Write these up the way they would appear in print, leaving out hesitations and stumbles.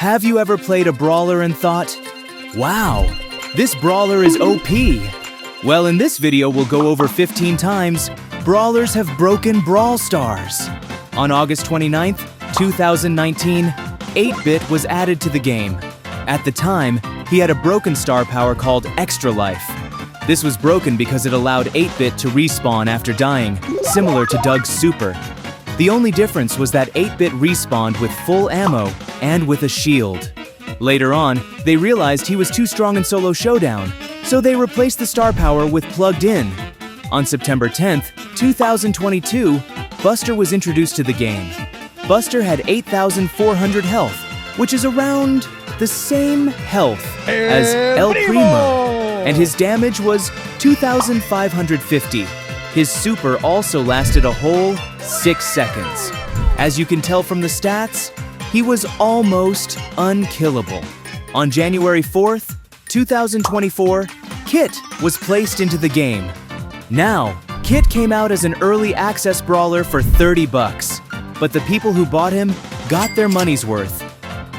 Have you ever played a brawler and thought, wow, this brawler is OP? Well, in this video, we'll go over 15 times brawlers have broken Brawlstars. On August 29th, 2019, 8-Bit was added to the game. At the time, he had a broken star power called Extra Life. This was broken because it allowed 8-Bit to respawn after dying, similar to Doug's super. The only difference was that 8-Bit respawned with full ammo and with a shield. Later on, they realized he was too strong in Solo Showdown, so they replaced the star power with Plugged In. On September 10th, 2022, Buster was introduced to the game. Buster had 8,400 health, which is around the same health as El Primo, and his damage was 2,550. His super also lasted a whole 6 seconds. As you can tell from the stats, he was almost unkillable. On January 4th, 2024, Kit was placed into the game. Now, Kit came out as an early access brawler for $30, but the people who bought him got their money's worth.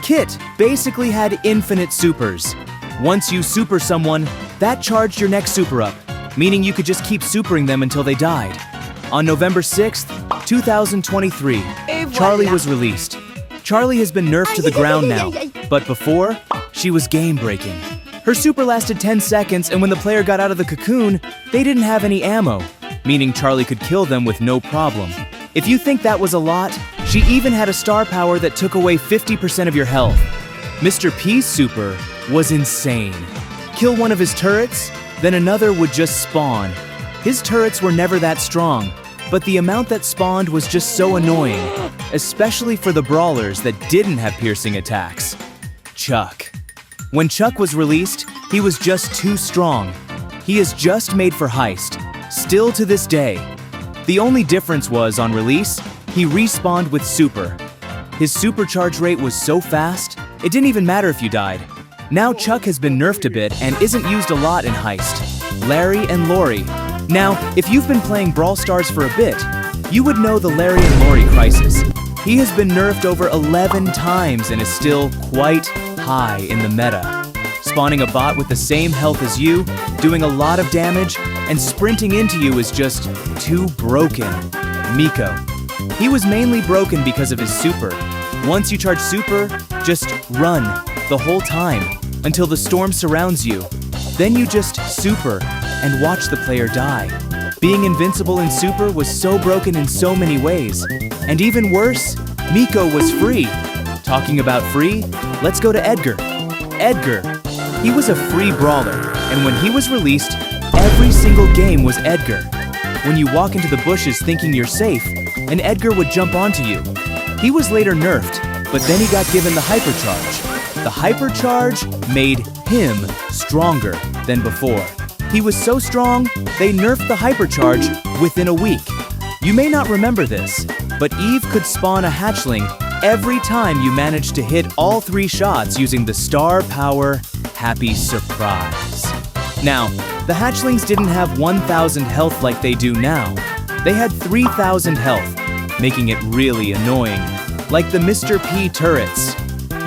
Kit basically had infinite supers. Once you super someone, that charged your next super up, meaning you could just keep supering them until they died. On November 6th, 2023, Charlie was released. Charlie has been nerfed to the ground now, but before, she was game-breaking. Her super lasted 10 seconds, and when the player got out of the cocoon, they didn't have any ammo, meaning Charlie could kill them with no problem. If you think that was a lot, she even had a star power that took away 50% of your health. Mr. P's super was insane. Kill one of his turrets, then another would just spawn. His turrets were never that strong, but the amount that spawned was just so annoying, especially for the brawlers that didn't have piercing attacks. Chuck. When Chuck was released, he was just too strong. He is just made for heist, still to this day. The only difference was, on release, he respawned with super. His supercharge rate was so fast, it didn't even matter if you died. Now Chuck has been nerfed a bit and isn't used a lot in Heist. Larry and Lori. Now, if you've been playing Brawlstars for a bit, you would know the Larry and Lori crisis. He has been nerfed over 11 times and is still quite high in the meta. Spawning a bot with the same health as you, doing a lot of damage, and sprinting into you is just too broken. Miko. He was mainly broken because of his super. Once you charge super, just run the whole time until the storm surrounds you. Then you just super and watch the player die. Being invincible in super was so broken in so many ways. And even worse, Miko was free. Talking about free, let's go to Edgar. Edgar. He was a free brawler, and when he was released, every single game was Edgar. When you walk into the bushes thinking you're safe, an Edgar would jump onto you. He was later nerfed, but then he got given the hypercharge. The hypercharge made him stronger than before. He was so strong, they nerfed the hypercharge within a week. You may not remember this, but Eve could spawn a hatchling every time you managed to hit all 3 shots using the star power Happy Surprise. Now, the hatchlings didn't have 1,000 health like they do now. They had 3,000 health, making it really annoying. Like the Mr. P turrets.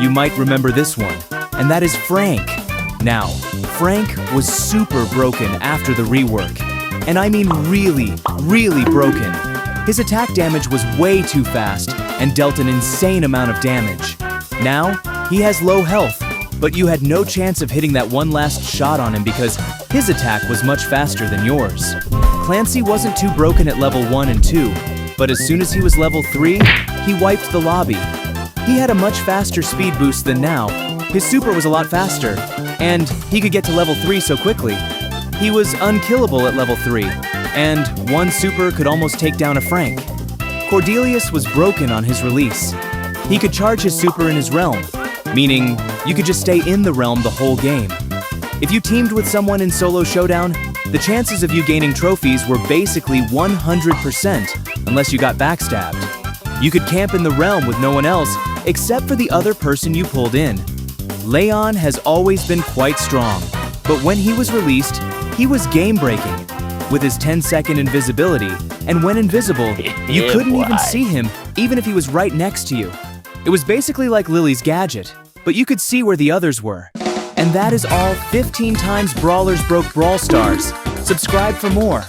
You might remember this one, and that is Frank. Now, Frank was super broken after the rework. And I mean really, really broken. His attack damage was way too fast and dealt an insane amount of damage. Now, he has low health, but you had no chance of hitting that one last shot on him because his attack was much faster than yours. Clancy wasn't too broken at level 1 and 2, but as soon as he was level 3, he wiped the lobby. He had a much faster speed boost than now. His super was a lot faster, and he could get to level 3 so quickly. He was unkillable at level 3, and one super could almost take down a Frank. Cordelius was broken on his release. He could charge his super in his realm, meaning you could just stay in the realm the whole game. If you teamed with someone in Solo Showdown, the chances of you gaining trophies were basically 100% unless you got backstabbed. You could camp in the realm with no one else except for the other person you pulled in. Leon has always been quite strong, but when he was released, he was game-breaking. With his 10-second invisibility, and when invisible, you couldn't even see him, even if he was right next to you. It was basically like Lily's gadget, but you could see where the others were. And that is all 15 times Brawlers broke Brawl Stars. Subscribe for more.